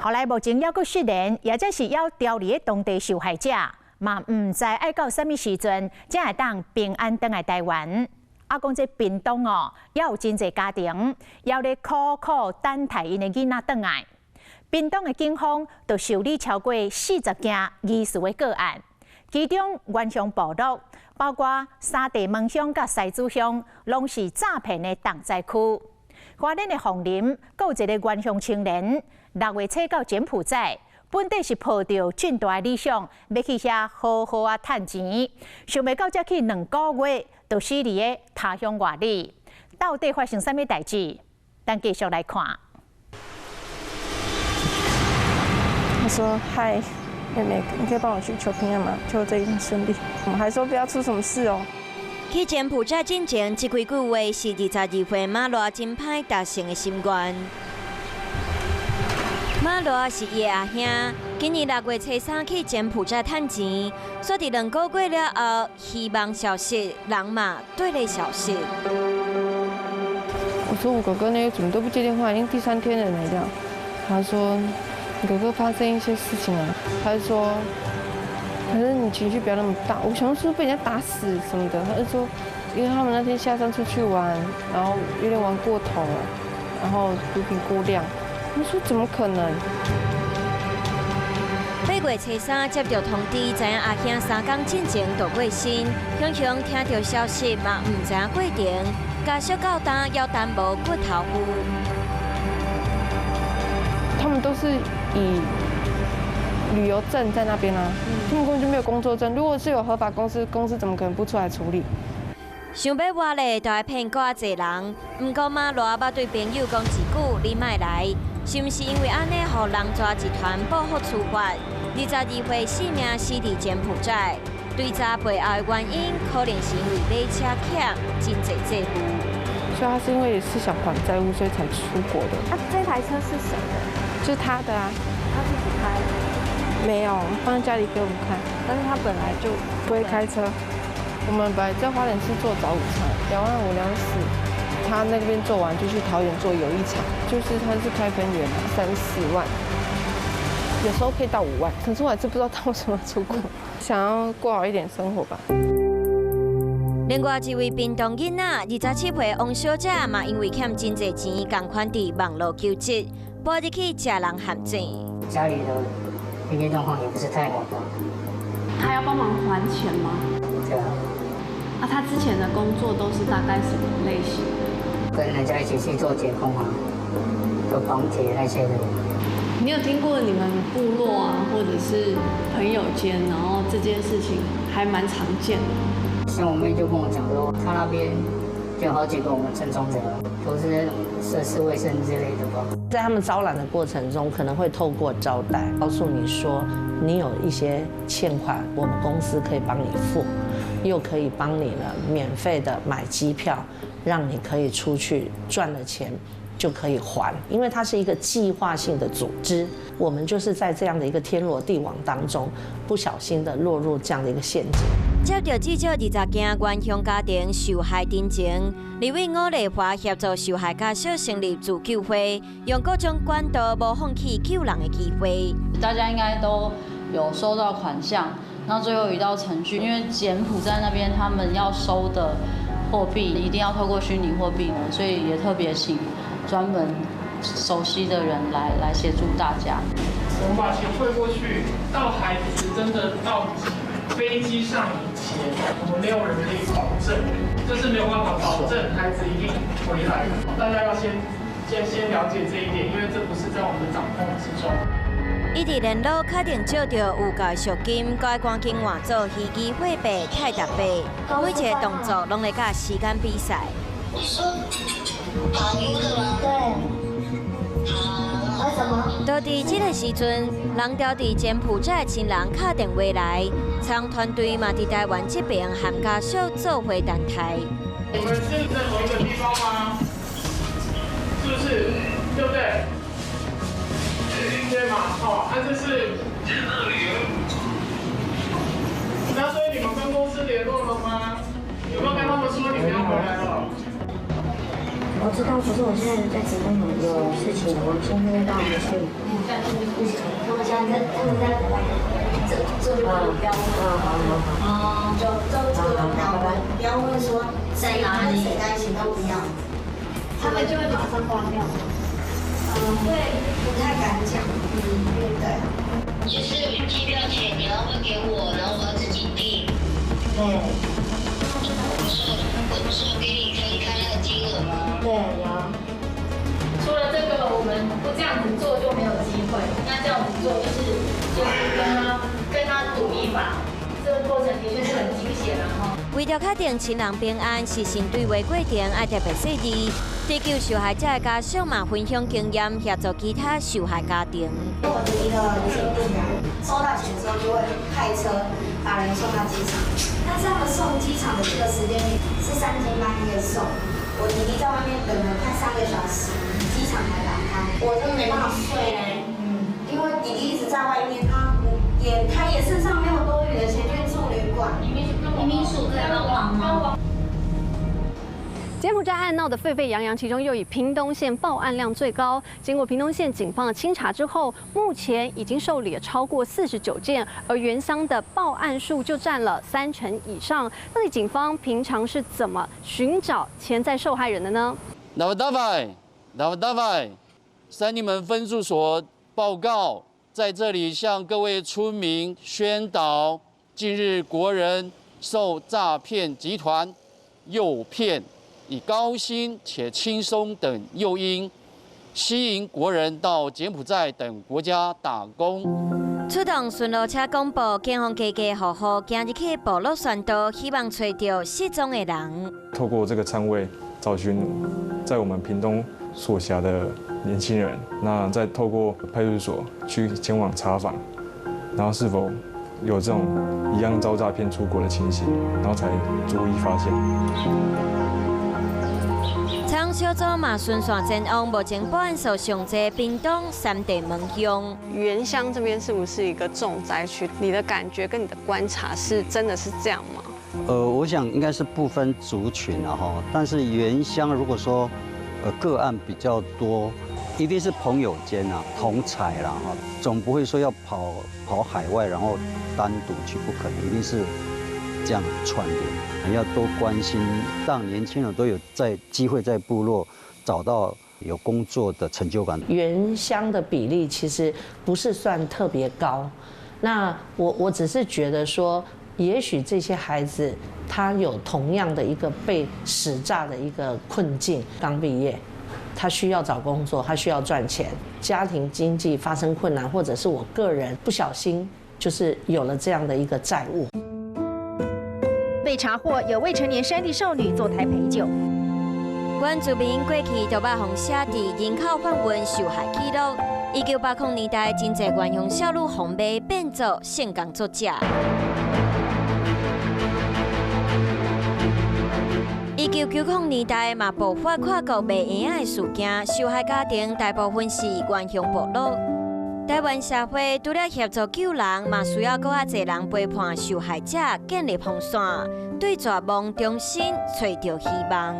后来目前还佫失联，也则是要调离的当地受害者，嘛唔知爱到什么时阵才会当平安回来台湾。啊，讲这屏东哦，也有真侪家庭要咧苦苦等待因的囡仔回来。屏东的警方就受理超过40件疑似的个案，其中原乡部落，包括沙地门乡甲西子乡，拢是诈骗的重灾区。花莲的凤林，有一个原乡青年，6月初到柬埔寨，本地是抱着俊大的理想，要去遐好好啊趁钱，想袂到才去2个月，就死伫个他乡外里。到底发生什么代志？咱继续来看。他说：“嗨，妹妹，你可以帮我去求平安吗？求这一定顺利。我们还说不要出什么事哦。”去柬埔寨进前，这几句话是22岁马罗真歹达成的心愿。马罗是伊的阿兄，今年6月初3去柬埔寨趁钱，说伫2个月了后，希望消息，人嘛对咧消息。我说我哥哥呢，怎么都不接电话，已经第3天了呢，这样。他说。你哥哥发生一些事情啊，他就说，可是你情绪不要那么大。我想说是不是被人家打死什么的，他就说，因为他们那天下山出去玩，然后有点玩过头，然后毒品过量。我说怎么可能8月初3接到通知，知影阿兄3天进前就过身，雄雄听到消息嘛，唔知影过程，家属到担要担无骨头夫。他们都是以旅游证在那边啊，他们根本就没有工作证。如果是有合法公司，公司怎么可能不出来处理？想要活咧，就要骗寡济人。不过马罗捌对朋友讲一句：“你莫来。”是毋是因为安尼，互人抓集团报复处罚？22岁性命死伫柬埔寨，对查背后的原因，可能是因为买车欠真济债务。所以他是因为是想还债务，所以才出国的。这台车是谁的？就是他的啊。他自己开的？没有，放在家里给我们看。但是他本来就不会开车。我们本来在花莲市做早午餐，2万5、2万4。他那边做完就去桃园做友谊场，就是他是开分园3、4万，有时候可以到5万。可是我还是不知道他为什么出国，想要过好一点生活吧。另外一位屏东囡仔，27岁王小姐嘛，因为欠真济钱，共款伫网络求职，报入去家人陷阱。家里的经济状况也不是太好吧？他要帮忙还钱吗？对啊。他之前的工作都是大概什么类型的？跟人家一起去做解封啊，做绑铁那些的。你有听过你们部落啊，或者是朋友间，然后这件事情还蛮常见的？像我妹就跟我讲说，她那边有好几个我们村庄的，都是那种涉世未深之类的吧。在他们招揽的过程中，可能会透过招待，告诉你说你有一些欠款，我们公司可以帮你付，又可以帮你呢免费的买机票，让你可以出去赚了钱就可以还，因为它是一个计划性的组织。我们就是在这样的一个天罗地网当中，不小心的落入这样的一个陷阱。接到至少20件原乡家庭受害真情，立委吴丽华协助受害家属成立自救会，用各种管道无放弃救人的机会。大家应该都有收到款项，那最后有一道程序，因为柬埔寨那边他们要收的货币一定要透过虚拟货币呢，所以也特别请专门熟悉的人来协助大家。我们把钱汇过去，到孩子真的到飞机上以前，我们没有人可以保证，这是没有办法保证孩子一定回来的。大家要先了解这一点，因为这不是在我们的掌控之中。伊伫联络确定借着有价赎金，该赶紧换做虚拟货币、泰达币，每一个动作拢来甲时间比赛。你说打鱼的吗？对。就伫这个时阵，人调伫柬埔寨的亲人敲电话来，采访团队嘛伫台湾这边和家属做伙谈台。你们是在同一个地方吗？是不是？对不对？对嘛？好，这是。那所以你们跟公司联络了吗？有没有跟他们说你们要回来了？我知道，可是我现在在屏东有事情，我今天会到回去。在做不行，他们在国外做标问，就这个标问说谁跟谁在一起都不要，他们就会马上挂掉。会不太敢讲，对。就是机票钱你要汇给我，然后我要自己订。对。我不是有给你看那个金额吗？对，有。除了这个，我们不这样子做就没有机会。那这样子做就是跟他赌一把，这个过程的确是很惊险的哈。为了确定亲人平安，是神队为过程爱特别细腻。追究受害者的家属嘛，分享经验，协助其他受害家庭。我的一个经历啊，收到钱之后就会派车把人送到机场，但是他们送机场的这个时间是3更半夜送，我弟弟在外面等了快3个小时，机场才打开，我真的没办法睡嘞，因为弟弟一直在外面，他也身上没有多余的钱去住旅馆，移民署在帮忙吗？柬埔寨案闹得沸沸扬扬，其中又以屏东县报案量最高。经过屏东县警方的清查之后，目前已经受理了超过49件，而原乡的报案数就占了30%以上。到底警方平常是怎么寻找潜在受害人的呢？老大vai，三林门分驻所报告，在这里向各位村民宣导，近日国人受诈骗集团诱骗。以高薪且轻松等诱因，吸引国人到柬埔寨等国家打工。出动巡逻车公布，警方家家户户今日去部落宣导，希望找到失踪的人。透过这个单位找寻在我们屏东所辖的年轻人，那再透过派出所去前往查访，然后是否有这种一样遭诈骗出国的情形，然后才逐一发现。长小组嘛顺线前往，目前报案数上济屏东3地门乡。原乡这边是不是一个重灾区？你的感觉跟你的观察是真的是这样吗？我想应该是不分族群啊哈，但是原乡如果说个案比较多，一定是朋友间啊同财啦哈，总不会说要跑海外然后单独去，不可能，一定是这样串联。要多关心，让年轻人都有机会在部落找到有工作的成就感。原乡的比例其实不是算特别高，那我只是觉得说，也许这些孩子他有同样的一个被使诈的一个困境，刚毕业，他需要找工作，他需要赚钱，家庭经济发生困难，或者是我个人不小心就是有了这样的一个债务。被查获有未成年山地少女坐台陪酒。原住民过去都捌互写伫人口贩运受害记录。1980年代，真侪原乡少女红被变作性工作者。1990年代嘛爆发跨国卖婴仔的事件，受害家庭大部分是原乡部落。台湾社会除了协助救人，嘛需要更较侪人陪伴受害者建立防线，对绝望重新找到希望。